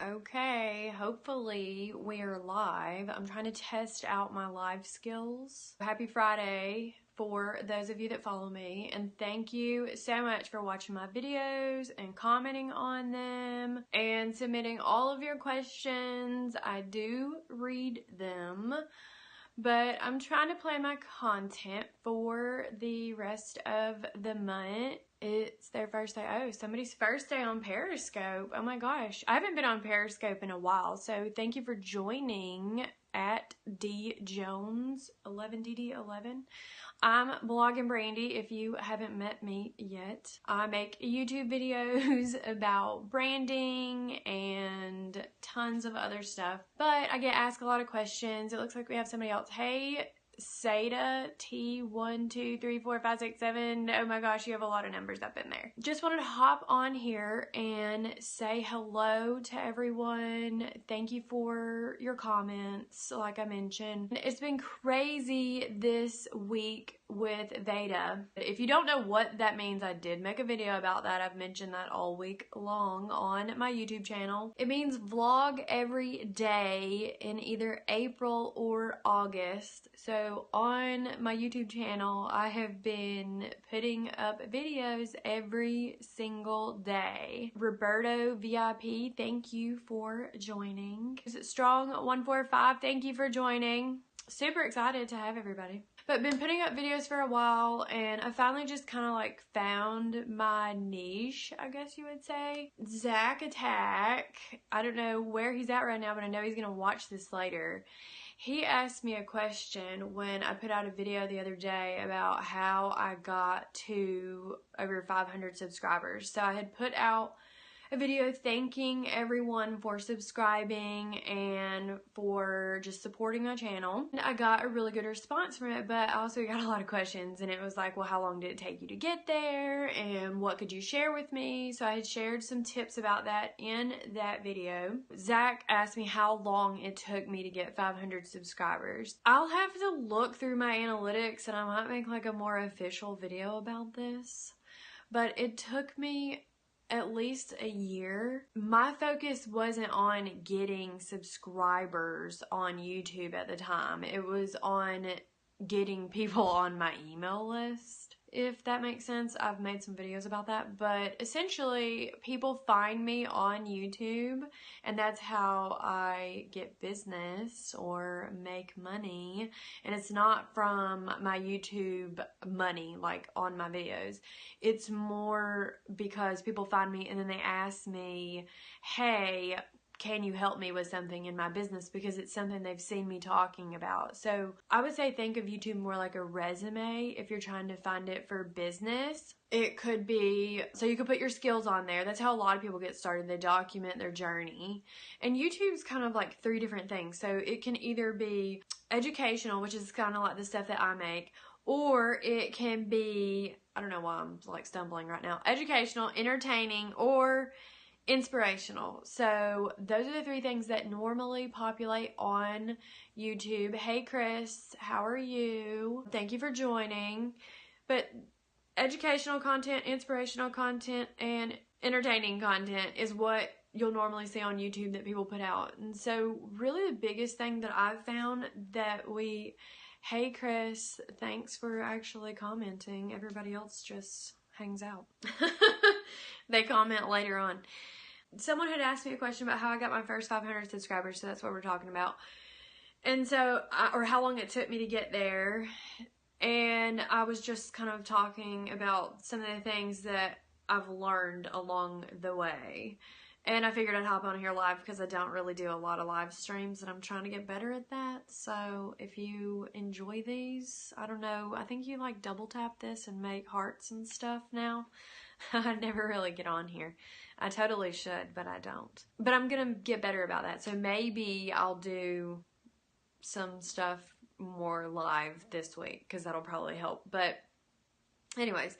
Okay, hopefully we're live. I'm trying to test out my live skills. Happy Friday for those of you that follow me, and thank you so much for watching my videos and commenting on them and submitting all of your questions. I do read them, but I'm trying to plan my content for the rest of the month. It's their first day. Oh, somebody's first day on Periscope. Oh my gosh. I haven't been on Periscope in a while, so thank you for joining at djones11dd11. I'm Bloggin Brandi if you haven't met me yet. I make YouTube videos about branding and tons of other stuff, but I get asked a lot of questions. It looks like we have somebody else. Hey, Seda T12345667. Oh my gosh, you have a lot of numbers up in there. Just wanted to hop on here and say hello to everyone. Thank you for your comments. Like I mentioned, it's been crazy this week with VEDA. If you don't know what that means, I did make a video about that. I've mentioned that all week long on my YouTube channel. It means vlog every day in either April or August. So on my YouTube channel, I have been putting up videos every single day. Roberto VIP, thank you for joining. Is it Strong145? Thank you for joining. Super excited to have everybody. But been putting up videos for a while, and I finally just kind of like found my niche, I guess you would say. Zach Attack, I don't know where he's at right now, but I know he's gonna watch this later. He asked me a question when I put out a video the other day about how I got to over 500 subscribers. So I had put out a video thanking everyone for subscribing and for just supporting my channel. And I got a really good response from it, but I also got a lot of questions, and it was like, well, how long did it take you to get there, and what could you share with me? So I had shared some tips about that in that video. Zach asked me how long it took me to get 500 subscribers. I'll have to look through my analytics, and I might make like a more official video about this, but it took me at least a year. My focus wasn't on getting subscribers on YouTube at the time. It was on getting people on my email list, if that makes sense. I've made some videos about that, but essentially people find me on YouTube, and that's how I get business or make money. And it's not from my YouTube money, like on my videos. It's more because people find me and then they ask me, hey, can you help me with something in my business, because it's something they've seen me talking about. So I would say think of YouTube more like a resume if you're trying to find it for business. It could be, so you could put your skills on there. That's how a lot of people get started. They document their journey. And YouTube's kind of like 3 different things. So it can either be educational, which is kind of like the stuff that I make, or it can be, I don't know why I'm like stumbling right now, educational, entertaining, or inspirational. So those are the 3 things that normally populate on YouTube. Hey Chris, how are you? Thank you for joining. But educational content, inspirational content, and entertaining content is what you'll normally see on YouTube that people put out. And so really the biggest thing that I've found that hey Chris, thanks for actually commenting. Everybody else just hangs out. They comment later on. Someone had asked me a question about how I got my first 500 subscribers, so that's what we're talking about. And so, or how long it took me to get there. And I was just kind of talking about some of the things that I've learned along the way. And I figured I'd hop on here live because I don't really do a lot of live streams, and I'm trying to get better at that. So if you enjoy these, I don't know, I think you like double tap this and make hearts and stuff now. I never really get on here. I totally should, but I don't. But I'm gonna get better about that. So maybe I'll do some stuff more live this week, because that'll probably help. But anyways,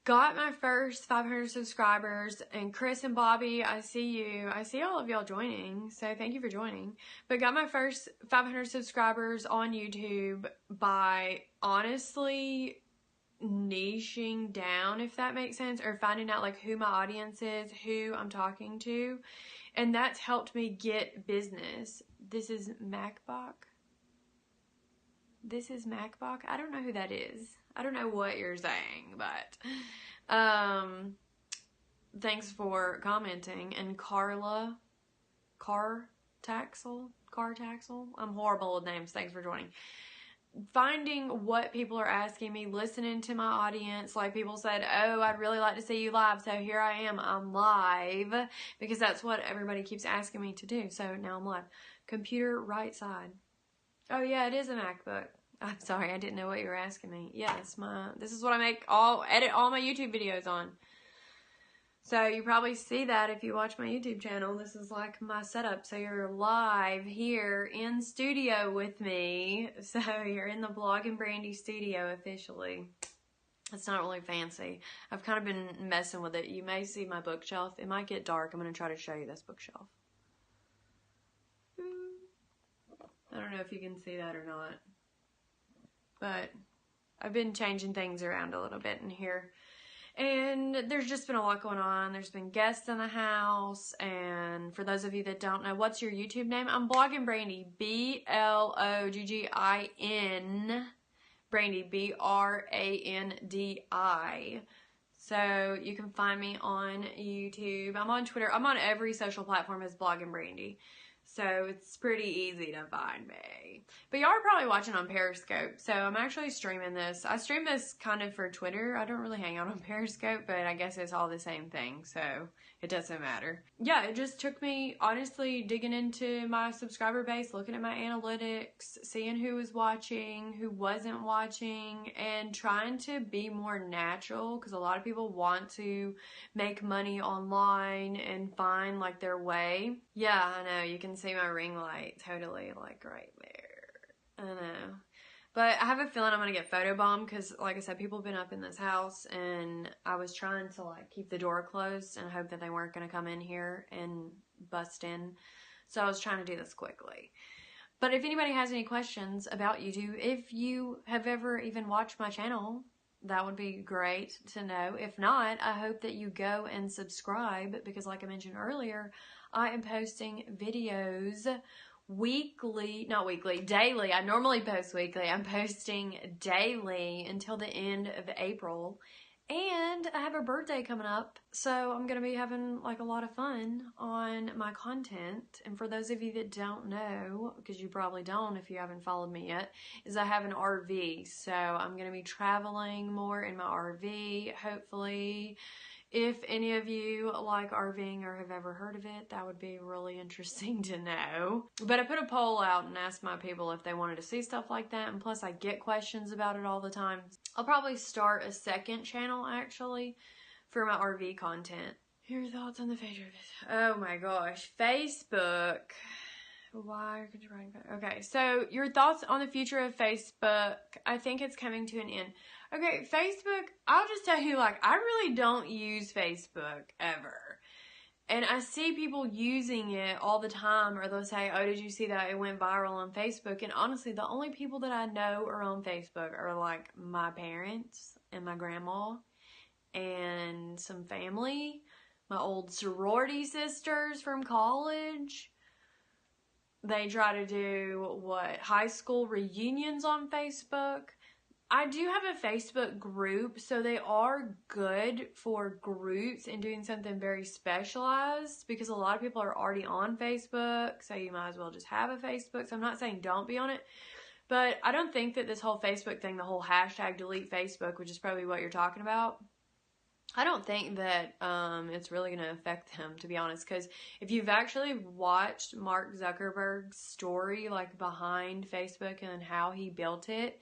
got my first 500 subscribers, and Chris and Bobby, I see you. I see all of y'all joining, so thank you for joining. But got my first 500 subscribers on YouTube by honestly niching down, if that makes sense, or finding out like who my audience is, who I'm talking to. and that's helped me get business. This is MacBook. This is MacBook. I don't know who that is. I don't know what you're saying, but thanks for commenting. And Carla, Car Taxel. I'm horrible with names. Thanks for joining. Finding what people are asking me, listening to my audience. Like people said, oh, I'd really like to see you live. So here I am. I'm live because that's what everybody keeps asking me to do. So now I'm live. Computer right side. Oh yeah, it is a MacBook. I'm sorry, I didn't know what you were asking me. Yes, this is what I edit all my YouTube videos on. So you probably see that if you watch my YouTube channel. This is like my setup. So you're live here in studio with me. So you're in the Bloggin Brandi studio officially. It's not really fancy. I've kind of been messing with it. You may see my bookshelf. It might get dark. I'm going to try to show you this bookshelf. I don't know if you can see that or not. But I've been changing things around a little bit in here. And there's just been a lot going on. There's been guests in the house. And for those of you that don't know, what's your YouTube name? I'm Bloggin Brandi. B-L-O-G-G-I-N. Brandi. B-R-A-N-D-I. So you can find me on YouTube. I'm on Twitter. I'm on every social platform as Bloggin Brandi. So it's pretty easy to find me. But y'all are probably watching on Periscope. So I'm actually streaming this. I stream this kind of for Twitter. I don't really hang out on Periscope, but I guess it's all the same thing. So it doesn't matter. Yeah, it just took me, honestly, digging into my subscriber base, looking at my analytics, seeing who was watching, who wasn't watching, and trying to be more natural. Because a lot of people want to make money online and find like their way. Yeah, I know. You can see my ring light totally like right there. I know. But I have a feeling I'm going to get photobombed because, like I said, people have been up in this house and I was trying to like keep the door closed and hope that they weren't going to come in here and bust in. So I was trying to do this quickly. But if anybody has any questions about YouTube, if you have ever even watched my channel, that would be great to know. If not, I hope that you go and subscribe because like I mentioned earlier, I am posting videos daily. I normally post weekly. I'm posting daily until the end of April. And I have a birthday coming up, so I'm going to be having like a lot of fun on my content. And for those of you that don't know, because you probably don't if you haven't followed me yet, is I have an RV. So I'm going to be traveling more in my RV, hopefully. If any of you like RVing or have ever heard of it, that would be really interesting to know. But I put a poll out and asked my people if they wanted to see stuff like that. And plus I get questions about it all the time. I'll probably start a second channel actually for my RV content. Your thoughts on the future of this? Oh my gosh. Facebook. Why could you write about? Okay, so your thoughts on the future of Facebook. I think it's coming to an end. Okay, Facebook, I'll just tell you, like, I really don't use Facebook ever. And I see people using it all the time, or they'll say, oh, did you see that it went viral on Facebook? And honestly, the only people that I know are on Facebook are, like, my parents and my grandma and some family, my old sorority sisters from college. They try to do, high school reunions on Facebook. I do have a Facebook group, so they are good for groups and doing something very specialized because a lot of people are already on Facebook, so you might as well just have a Facebook. So I'm not saying don't be on it, but I don't think that this whole Facebook thing, the whole hashtag delete Facebook, which is probably what you're talking about, I don't think that it's really going to affect them, to be honest, because if you've actually watched Mark Zuckerberg's story, like behind Facebook and how he built it,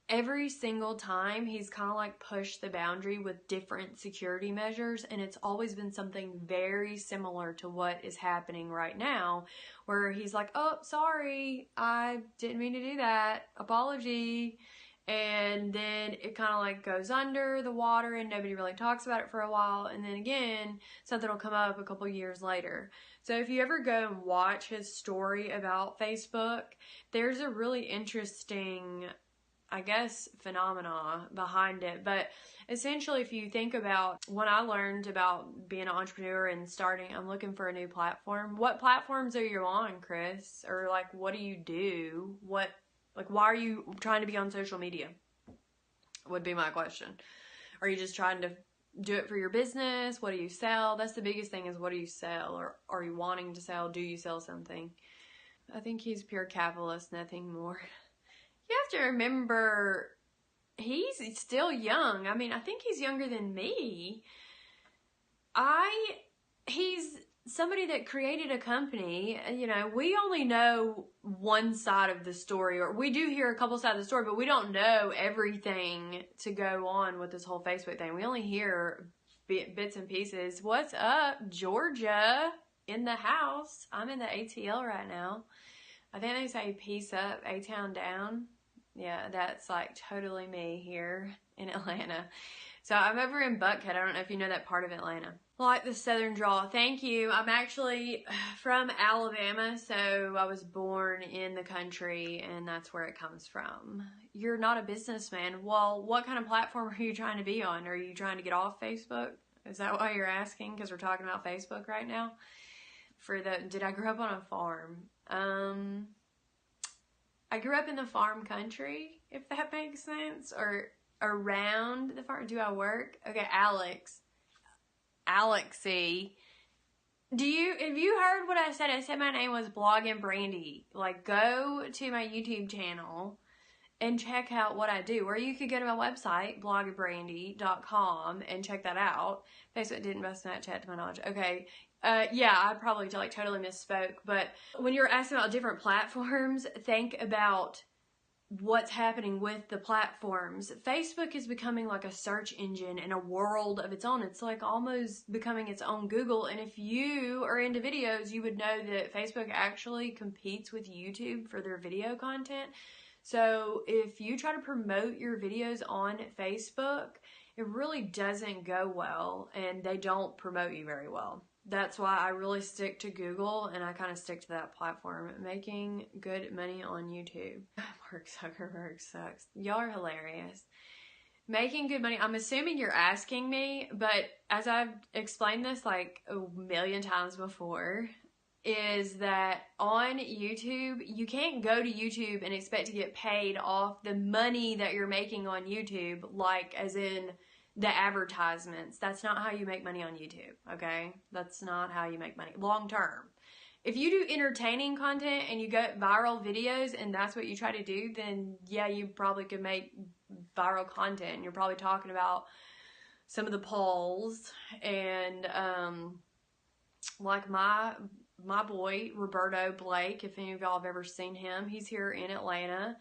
every single time he's kind of like pushed the boundary with different security measures, and it's always been something very similar to what is happening right now, where he's like, oh, sorry, I didn't mean to do that, apology. And then it kind of like goes under the water and nobody really talks about it for a while. And then again, something will come up a couple years later. So if you ever go and watch his story about Facebook, there's a really interesting I guess, phenomena behind it. But essentially, if you think about when I learned about being an entrepreneur and starting, I'm looking for a new platform. What platforms are you on, Chris? Or like, what do you do? Why are you trying to be on social media? Would be my question. Are you just trying to do it for your business? What do you sell? That's the biggest thing, is what do you sell? Or are you wanting to sell? Do you sell something? I think he's pure capitalist, nothing more. You have to remember, he's still young. I mean, I think he's younger than me. He's somebody that created a company. You know, we only know one side of the story, or we do hear a couple sides of the story, but we don't know everything to go on with this whole Facebook thing. We only hear bits and pieces. What's up, Georgia? In the house. I'm in the ATL right now. I think they say peace up, A-town down. Yeah, that's like totally me here in Atlanta. So I'm over in Buckhead. I don't know if you know that part of Atlanta. Like the southern drawl. Thank you. I'm actually from Alabama, so I was born in the country, and that's where it comes from. You're not a businessman. Well, what kind of platform are you trying to be on? Are you trying to get off Facebook? Is that why you're asking? Because we're talking about Facebook right now. Did I grow up on a farm? I grew up in the farm country, if that makes sense, or around the farm. Do I work? Okay, Alexy. Have you heard what I said? I said my name was Bloggin Brandi. Like, go to my YouTube channel and check out what I do. Or you could go to my website, blogginbrandi.com, and check that out. Facebook didn't bust Snapchat to my knowledge. Okay. Yeah, I probably totally misspoke, but when you're asking about different platforms, think about what's happening with the platforms. Facebook is becoming like a search engine in a world of its own. It's like almost becoming its own Google, and if you are into videos, you would know that Facebook actually competes with YouTube for their video content. So if you try to promote your videos on Facebook, it really doesn't go well, and they don't promote you very well. That's why I really stick to Google, and I kind of stick to that platform. Making good money on YouTube. Mark Zuckerberg sucks. Y'all are hilarious. Making good money. I'm assuming you're asking me, but as I've explained this like a million times before, is that on YouTube, you can't go to YouTube and expect to get paid off the money that you're making on YouTube, like as in the advertisements. That's not how you make money on YouTube, okay? That's not how you make money long term. If you do entertaining content and you get viral videos and that's what you try to do, then yeah, you probably could make viral content. You're probably talking about some of the polls and like my boy Roberto Blake, if any of y'all have ever seen him, he's here in Atlanta.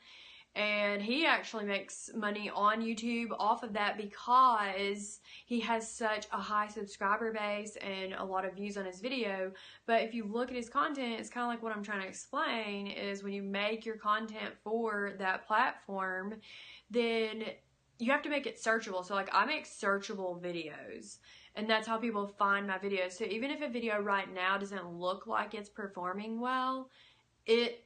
And he actually makes money on YouTube off of that because he has such a high subscriber base and a lot of views on his video. But if you look at his content, it's kind of like what I'm trying to explain is when you make your content for that platform, then you have to make it searchable. So like I make searchable videos, and that's how people find my videos. So even if a video right now doesn't look like it's performing well, it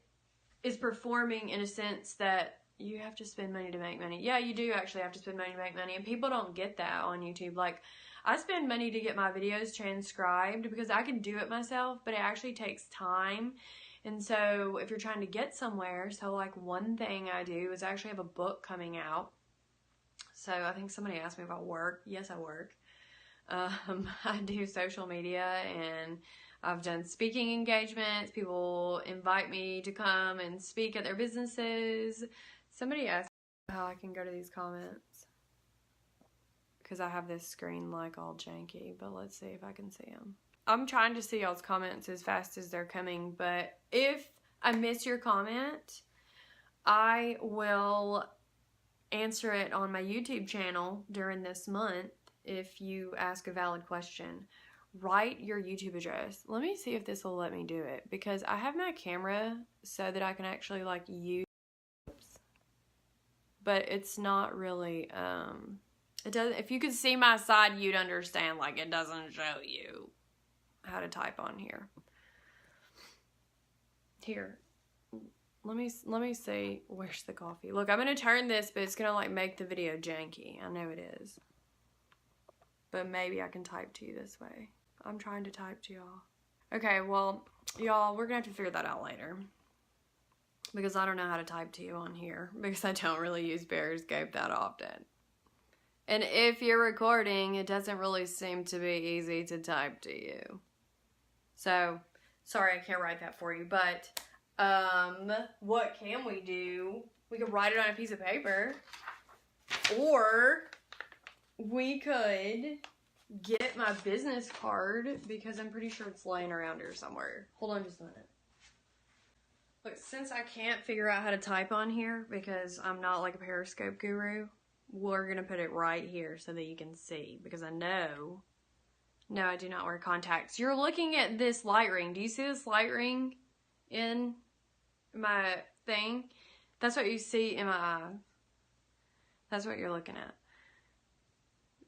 is performing in a sense that you have to spend money to make money. Yeah, you do actually have to spend money to make money, and people don't get that on YouTube. Like, I spend money to get my videos transcribed because I can do it myself, but it actually takes time. And so if you're trying to get somewhere, so like one thing I do is I actually have a book coming out. So I think somebody asked me if I work. Yes, I work. I do social media, and I've done speaking engagements. People invite me to come and speak at their businesses. Somebody asked me how I can go to these comments because I have this screen like all janky, but let's see if I can see them. I'm trying to see y'all's comments as fast as they're coming, but if I miss your comment, I will answer it on my YouTube channel during this month if you ask a valid question. Write your YouTube address. Let me see if this will let me do it, because I have my camera so that I can actually like use, but it's not really, it doesn't, if you could see my side, you'd understand, like it doesn't show you how to type on here. Here, Let me see. Where's the coffee? Look, I'm going to turn this, but it's going to like make the video janky. I know it is. But maybe I can type to you this way. I'm trying to type to y'all. Okay, well, y'all, we're going to have to figure that out later. Because I don't know how to type to you on here. Because I don't really use Periscope that often. And if you're recording, it doesn't really seem to be easy to type to you. So, sorry I can't write that for you. But, what can we do? We could write it on a piece of paper. Or we could get my business card, because I'm pretty sure it's laying around here somewhere. Hold on just a minute. Look, since I can't figure out how to type on here, because I'm not like a Periscope guru, we're going to put it right here so that you can see, because I know, no, I do not wear contacts. You're looking at this light ring. Do you see this light ring in my thing? That's what you see in my eye. That's what you're looking at.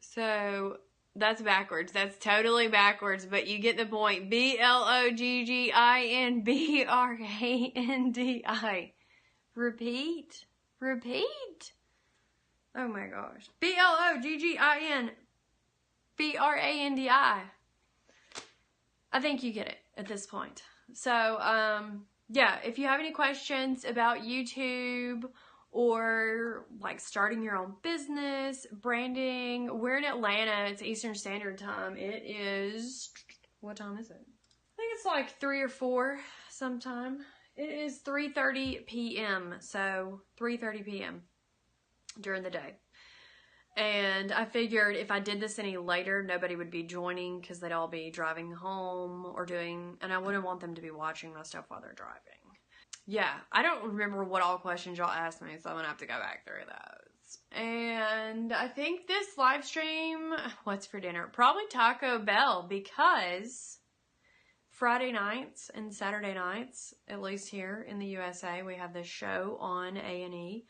So, that's backwards. That's totally backwards, but you get the point. BLOGGINBRANDI. Repeat. Repeat. Oh my gosh. BLOGGINBRANDI. I think you get it at this point. So, yeah, if you have any questions about YouTube or like starting your own business, branding, we're in Atlanta. It's Eastern Standard Time. It is, what time is it? I think it's like 3 or 4 sometime. It is 3:30 p.m. So 3:30 p.m. during the day. And I figured if I did this any later, nobody would be joining because they'd all be driving home or doing, and I wouldn't want them to be watching my stuff while they're driving. Yeah, I don't remember what all questions y'all asked me, so I'm going to have to go back through those. And I think this live stream, what's for dinner? Probably Taco Bell, because Friday nights and Saturday nights, at least here in the USA, we have this show on A&E,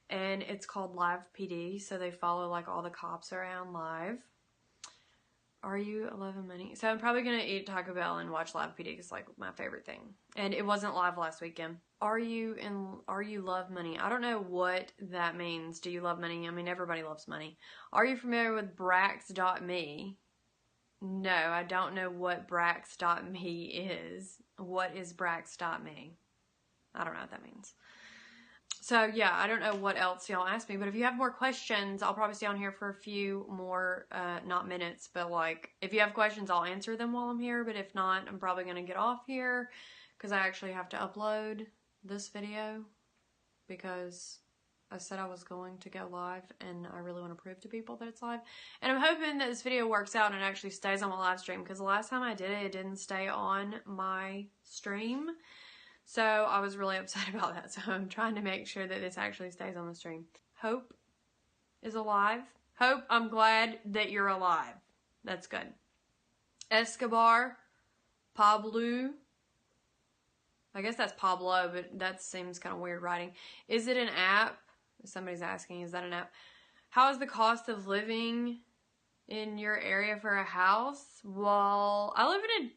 and it's called Live PD, so they follow like all the cops around live. Are you loving money? So I'm probably going to eat Taco Bell and watch Live PD. It's like my favorite thing. And it wasn't live last weekend. Are you love money? I don't know what that means. Do you love money? I mean, everybody loves money. Are you familiar with Brax.me? No, I don't know what Brax.me is. What is Brax.me? I don't know what that means. So, yeah, I don't know what else y'all asked me, but if you have more questions, I'll probably stay on here for a few more, not minutes, but, like, if you have questions, I'll answer them while I'm here, but if not, I'm probably going to get off here, because I actually have to upload this video, because I said I was going to go live, and I really want to prove to people that it's live, and I'm hoping that this video works out and it actually stays on my live stream, because the last time I did it, it didn't stay on my stream. So I was really upset about that. So I'm trying to make sure that this actually stays on the stream. Hope is alive. Hope, I'm glad that you're alive. That's good. Escobar. Pablo. I guess that's Pablo, but that seems kind of weird writing. Is it an app? Somebody's asking, is that an app? How is the cost of living in your area for a house? Well, I live in a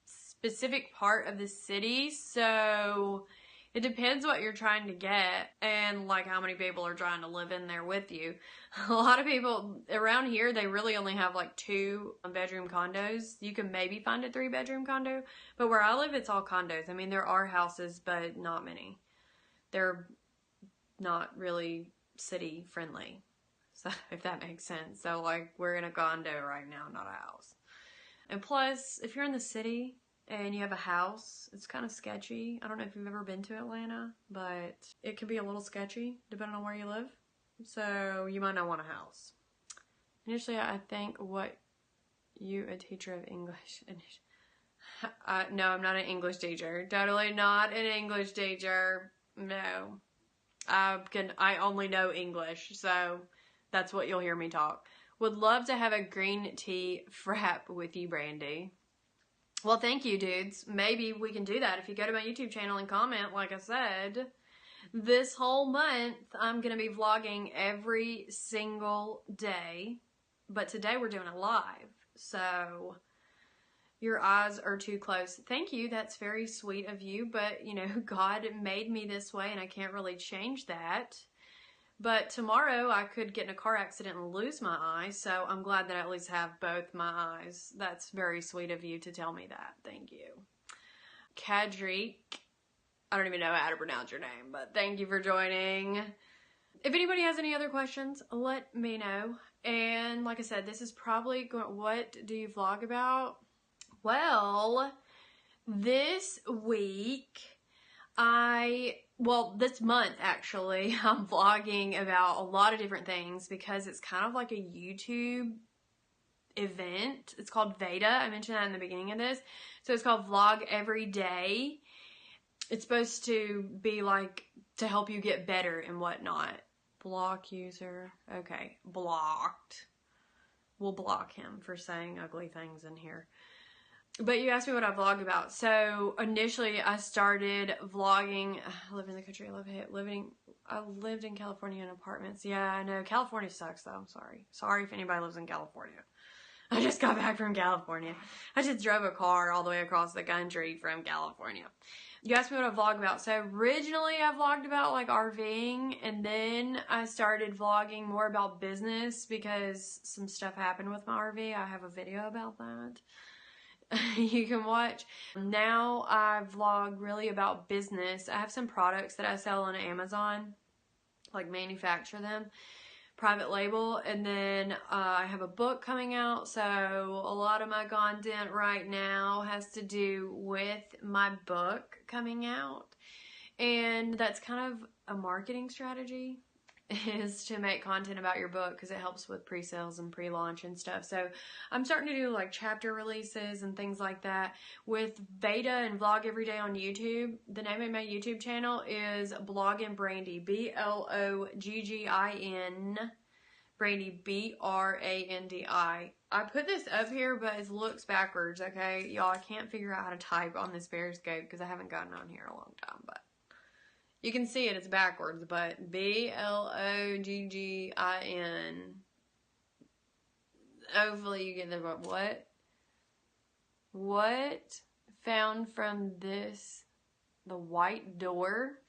specific part of the city, so it depends what you're trying to get and like how many people are trying to live in there with you. A lot of people around here, they really only have like 2-bedroom condos. You can maybe find a 3-bedroom condo, but where I live, it's all condos. I mean, there are houses, but not many. They're not really city friendly, so if that makes sense. So like, we're in a condo right now, not a house. And plus, if you're in the city and you have a house, it's kind of sketchy. I don't know if you've ever been to Atlanta, but it can be a little sketchy depending on where you live. So you might not want a house. Initially, I think, what, you a teacher of English? No, I'm not an English teacher. Totally not an English teacher. No. I only know English, so that's what you'll hear me talk. Would love to have a green tea frap with you, Brandi. Well, thank you, dudes. Maybe we can do that if you go to my YouTube channel and comment, like I said. This whole month, I'm going to be vlogging every single day. But today we're doing it live. So, Your eyes are too close. Thank you. That's very sweet of you. But, you know, God made me this way and I can't really change that. But tomorrow I could get in a car accident and lose my eye. So I'm glad that I at least have both my eyes. That's very sweet of you to tell me that. Thank you. Kadrik. I don't even know how to pronounce your name, but thank you for joining. If anybody has any other questions, let me know. And like I said, this is probably going, what do you vlog about? Well, this week, this month actually, I'm vlogging about a lot of different things because it's kind of like a YouTube event. It's called VEDA. I mentioned that in the beginning of this. So it's called Vlog Every Day. It's supposed to be like to help you get better and whatnot. Block user. Okay, blocked. We'll block him for saying ugly things in here. But you asked me what I vlog about. So initially I started vlogging. I live in the country. I love it. I lived in California in apartments. Yeah, I know. California sucks though. I'm sorry. Sorry if anybody lives in California. I just got back from California. I just drove a car all the way across the country from California. You asked me what I vlog about. So originally I vlogged about like RVing, and then I started vlogging more about business because some stuff happened with my RV. I have a video about that you can watch. Now I vlog really about business. I have some products that I sell on Amazon, like manufacture them, private label, and then I have a book coming out, so a lot of my content right now has to do with my book coming out, and that's kind of a marketing strategy, is to make content about your book because it helps with pre-sales and pre-launch and stuff. So I'm starting to do like chapter releases and things like that with VEDA and Vlog Every Day on YouTube. The name of my YouTube channel is Bloggin Brandi, Bloggin Brandi, Brandi. I put this up here, but it looks backwards, okay? Y'all, I can't figure out how to type on this Periscope because I haven't gotten on here in a long time, but you can see it, it's backwards, but Bloggin. Hopefully you get the, what found from this, the white door,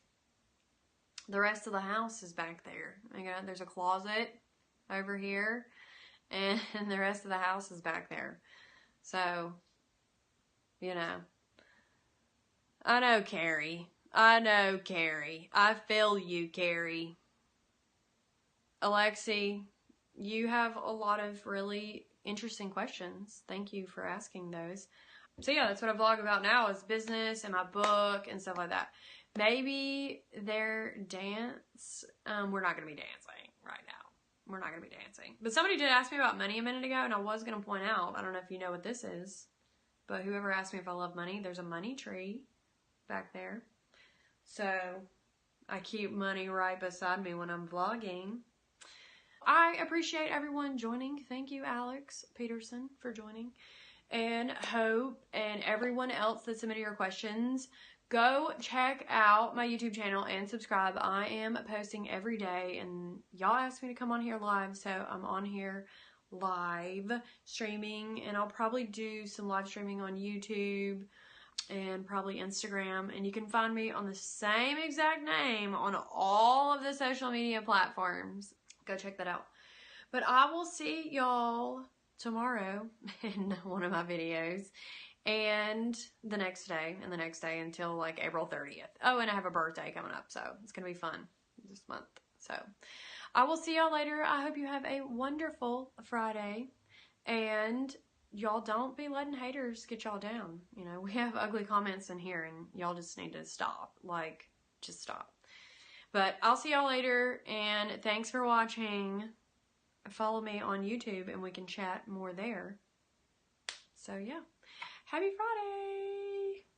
the rest of the house is back there. Okay, there's a closet over here, and the rest of the house is back there. So, you know, I know Carrie. I feel you, Carrie. Alexi, you have a lot of really interesting questions. Thank you for asking those. So yeah, that's what I vlog about now, is business and my book and stuff like that. Maybe their dance, we're not going to be dancing right now. We're not going to be dancing. But somebody did ask me about money a minute ago, and I was going to point out, I don't know if you know what this is, but whoever asked me if I love money, there's a money tree back there. So I keep money right beside me when I'm vlogging. I appreciate everyone joining. Thank you, Alex Peterson, for joining. And Hope and everyone else that submitted your questions. Go check out my YouTube channel and subscribe. I am posting every day, and y'all asked me to come on here live, so I'm on here live streaming, and I'll probably do some live streaming on YouTube and probably Instagram, and you can find me on the same exact name on all of the social media platforms. Go check that out. But I will see y'all tomorrow in one of my videos, and the next day, and the next day until like April 30th. Oh, and I have a birthday coming up, so it's gonna be fun this month. So I will see y'all later. I hope you have a wonderful Friday, and y'all don't be letting haters get y'all down. You know, we have ugly comments in here, and y'all just need to stop. Like, just stop. But I'll see y'all later, and thanks for watching. Follow me on YouTube, and we can chat more there. So, yeah. Happy Friday!